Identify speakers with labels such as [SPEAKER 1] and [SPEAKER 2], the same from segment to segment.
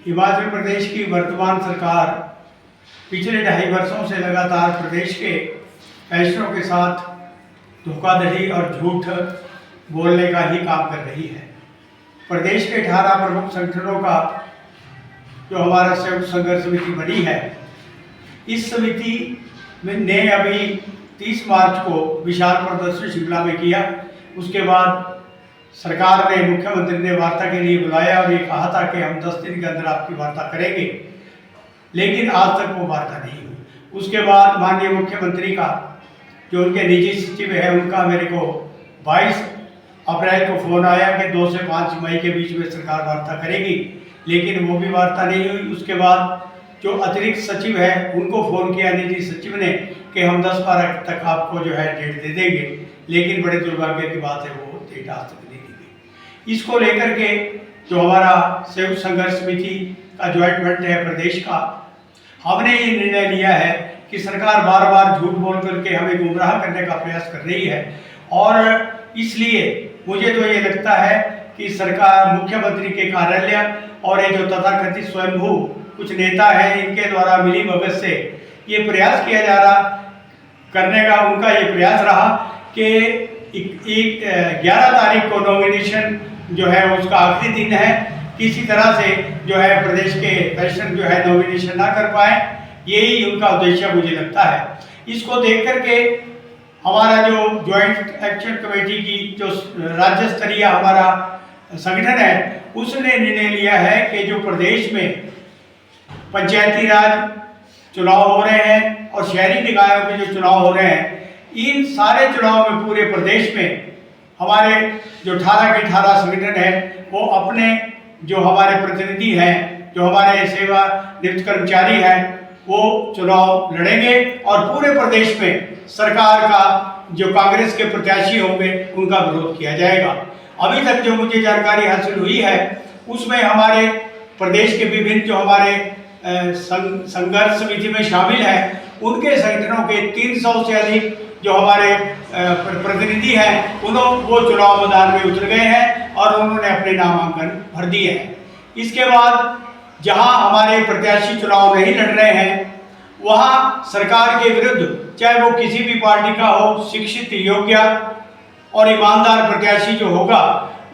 [SPEAKER 1] हिमाचल प्रदेश की वर्तमान सरकार पिछले 2.5 वर्षों से लगातार प्रदेश के फैसलों के साथ धोखाधड़ी और झूठ बोलने का ही काम कर रही है। प्रदेश के 18 प्रमुख संगठनों का जो हमारा संयुक्त संघर्ष समिति बनी है, इस समिति ने अभी 30 मार्च को विशाल प्रदर्शन शिमला में किया। उसके बाद सरकार ने, मुख्यमंत्री ने वार्ता के लिए बुलाया और ये कहा था कि हम 10 दिन के अंदर आपकी वार्ता करेंगे, लेकिन आज तक वो वार्ता नहीं हुई। उसके बाद माननीय मुख्यमंत्री का जो उनके निजी सचिव है, उनका मेरे को 22 अप्रैल को फ़ोन आया कि 2 से 5 मई के बीच में सरकार वार्ता करेगी, लेकिन वो भी वार्ता नहीं हुई। उसके बाद जो अतिरिक्त सचिव है, उनको फ़ोन किया निजी सचिव ने कि हम 10-12 तक आपको जो है डेट दे देंगे, लेकिन बड़े दुर्भाग्य की बात है वो डेट आज तक नहीं दी गई। इसको लेकर के जो हमारा संयुक्त संघर्ष समिति का ज्वाइंट फ्रंट है प्रदेश का, हमने ये निर्णय लिया है कि सरकार बार बार झूठ बोल करके हमें गुमराह करने का प्रयास कर रही है, और इसलिए मुझे तो ये लगता है कि सरकार, मुख्यमंत्री के कार्यालय और ये जो तथाकथित स्वयंभू कुछ नेता हैं, इनके द्वारा मिली भगत से ये प्रयास किया जा रहा करने का, उनका ये प्रयास रहा कि 11 तारीख को नॉमिनेशन जो है उसका आखिरी दिन है, किसी तरह से जो है प्रदेश के प्रेसिडेंट जो है नॉमिनेशन ना कर पाए, यही उनका उद्देश्य मुझे लगता है। इसको देख करके हमारा जो ज्वाइंट एक्शन कमेटी की जो राज्य स्तरीय हमारा संगठन है, उसने निर्णय लिया है कि जो प्रदेश में पंचायती राज चुनाव हो रहे हैं और शहरी निकायों के जो चुनाव हो रहे हैं, इन सारे चुनाव में पूरे प्रदेश में हमारे जो 18 के 18 संगठन है, वो अपने जो हमारे प्रतिनिधि हैं, जो हमारे सेवा निवृत्त कर्मचारी हैं, वो चुनाव लड़ेंगे और पूरे प्रदेश में सरकार का जो कांग्रेस के प्रत्याशी होंगे उनका विरोध किया जाएगा। अभी तक जो मुझे जानकारी हासिल हुई है, उसमें हमारे प्रदेश के विभिन्न जो हमारे संघर्ष समिति में शामिल है, उनके संगठनों के 300 से अधिक जो हमारे प्रतिनिधि हैं, वो चुनाव मैदान में उतर गए हैं और उन्होंने अपने नामांकन भर दिए हैं। इसके बाद जहां हमारे प्रत्याशी चुनाव नहीं लड़ रहे हैं, वहां सरकार के विरुद्ध, चाहे वो किसी भी पार्टी का हो, शिक्षित, योग्य और ईमानदार प्रत्याशी जो होगा,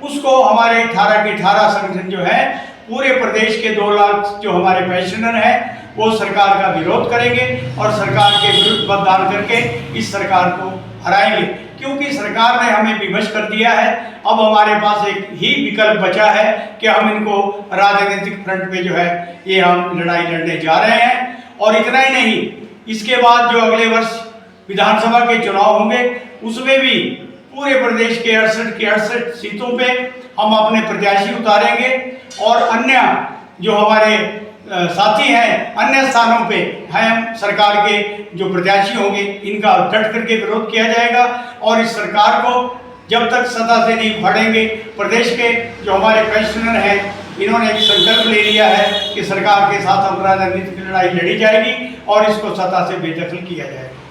[SPEAKER 1] उसको हमारे 18 के 18 संगठन जो है पूरे प्रदेश के 2 लाख जो हमारे पेंशनर हैं, वो सरकार का विरोध करेंगे और सरकार के विरुद्ध मतदान करके इस सरकार को हराएंगे। क्योंकि सरकार ने हमें विवश कर दिया है, अब हमारे पास एक ही विकल्प बचा है कि हम इनको राजनीतिक फ्रंट पे जो है ये हम लड़ाई लड़ने जा रहे हैं। और इतना ही नहीं, इसके बाद जो अगले वर्ष विधानसभा के चुनाव होंगे, उसमें भी पूरे प्रदेश के 68 की 68 सीटों पे हम अपने प्रत्याशी उतारेंगे और अन्य जो हमारे साथी हैं अन्य स्थानों पे हम सरकार के जो प्रत्याशी होंगे, इनका डट करके विरोध किया जाएगा। और इस सरकार को जब तक सत्ता से नहीं उखाड़ेंगे, प्रदेश के जो हमारे पेंशनर हैं, इन्होंने एक संकल्प ले लिया है कि सरकार के साथ हम राजनीतिक लड़ाई लड़ी जाएगी और इसको सत्ता से बेदखल किया जाएगा।